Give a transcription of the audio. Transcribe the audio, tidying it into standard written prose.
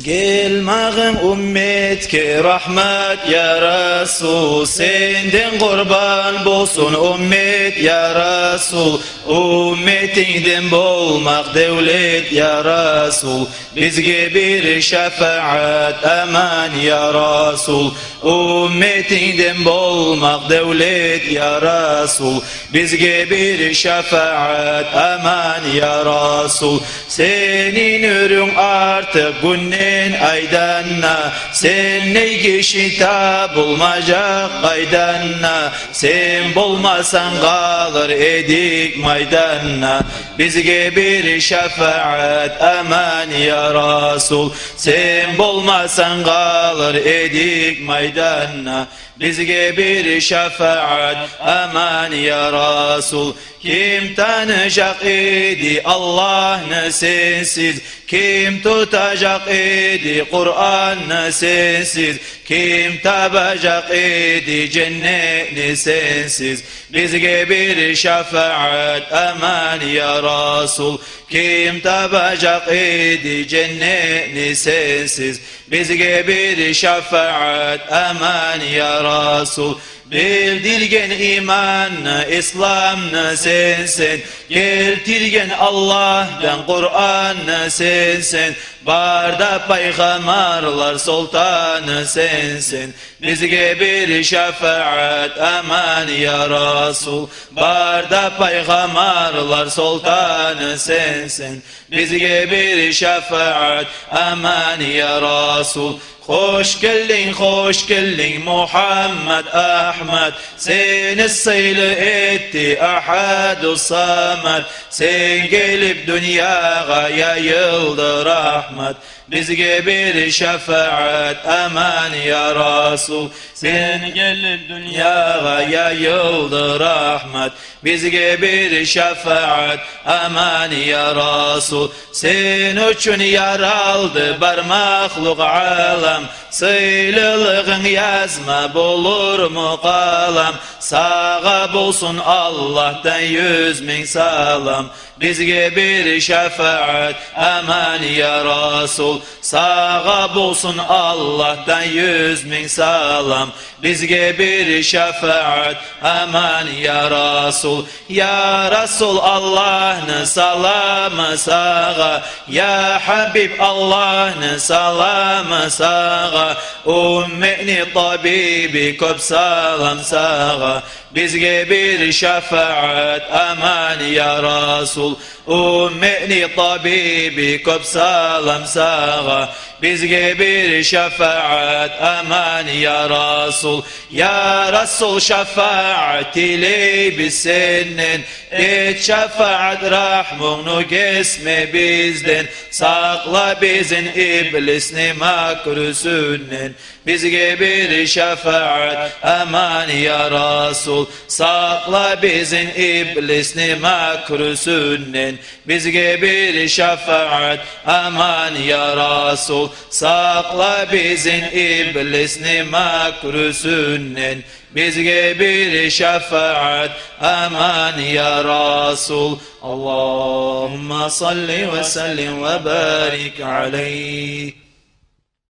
Gelmağın ümmetke rahmet ya Resul, senden kurban bolsun ümmet ya Resul. Ümmetinden bolmak devlet ya Resul, bizge bir şefaat aman ya Resul. Ümmetinden bolmak devlet ya Resul, bizge bir şefaat aman ya Resul. Senin ürün artık günden aydanna, sen ne kişi bulmacak aydanna, sen bulmasan kalır edik maydanna, bizge bir şefaat aman ya Resul. Sen bulmasan kalır edik maydanna, bizge bir şefaat aman ya Resul. Kim tanıyacak idi Allah'ını sensiz, kim tutacak idi Kur'an'ı sensiz, kim tabacak idi cennetini sensiz, bizge bir şefaat aman ya Resul. Kim tabacak idi cennetini sensiz, bizge bir şefaat aman ya Resul. Bildirgen imanı, İslam'ını sensin, getirgen Allah'tan Kur'an'ı sensin, barda peygamberler sultanı sensin, bizge bir şefaat aman ya Resul. Barda peygamberler sultanı sensin, bizge bir şefaat aman ya Resul. Hoş geldin Muhammed Ahmed, seni sayılı etti Ahad-ı Samed. Sen gelip dünyaya yayıldı rahmet, bizge bir şefaat aman ya Resul. Sen gelip dünyaya yayıldı rahmet, bizge bir şefaat aman ya Resul. Sen için yaraldı bar mahluk alam, sıylılığın yazma bulur mu kalam. Sağa bulsun Allah'tan 100.000 salam, bizge bir şefaat aman ya Resul. Sağa bulsun Allah'tan 100.000 salam, bizge bir şefaat aman ya Resul. Ya Resul Allah'ın salamı sağa, ya Habib Allah'ın salamı sağa, ümmeni tabibi köp salam sağa, bizge bir şefaat aman ya Resul. Ümmeni tabibi köp salam sağa, bizge bir şefaat aman ya Resul. Ya Resul şefaat ile biz senin, et şefaat rahmunu kesme bizden, sakla bizim iblisni makrüsünden, bizge bir şefaat aman ya Resul. Sakla bizim iblisni makrüsünden, bizge bir şefaat aman ya Resul. Sakla bizim iblisni makrüsünden, bizge bir şefaat aman ya Resul. Allahümme salli ve sellim ve barik aleyh.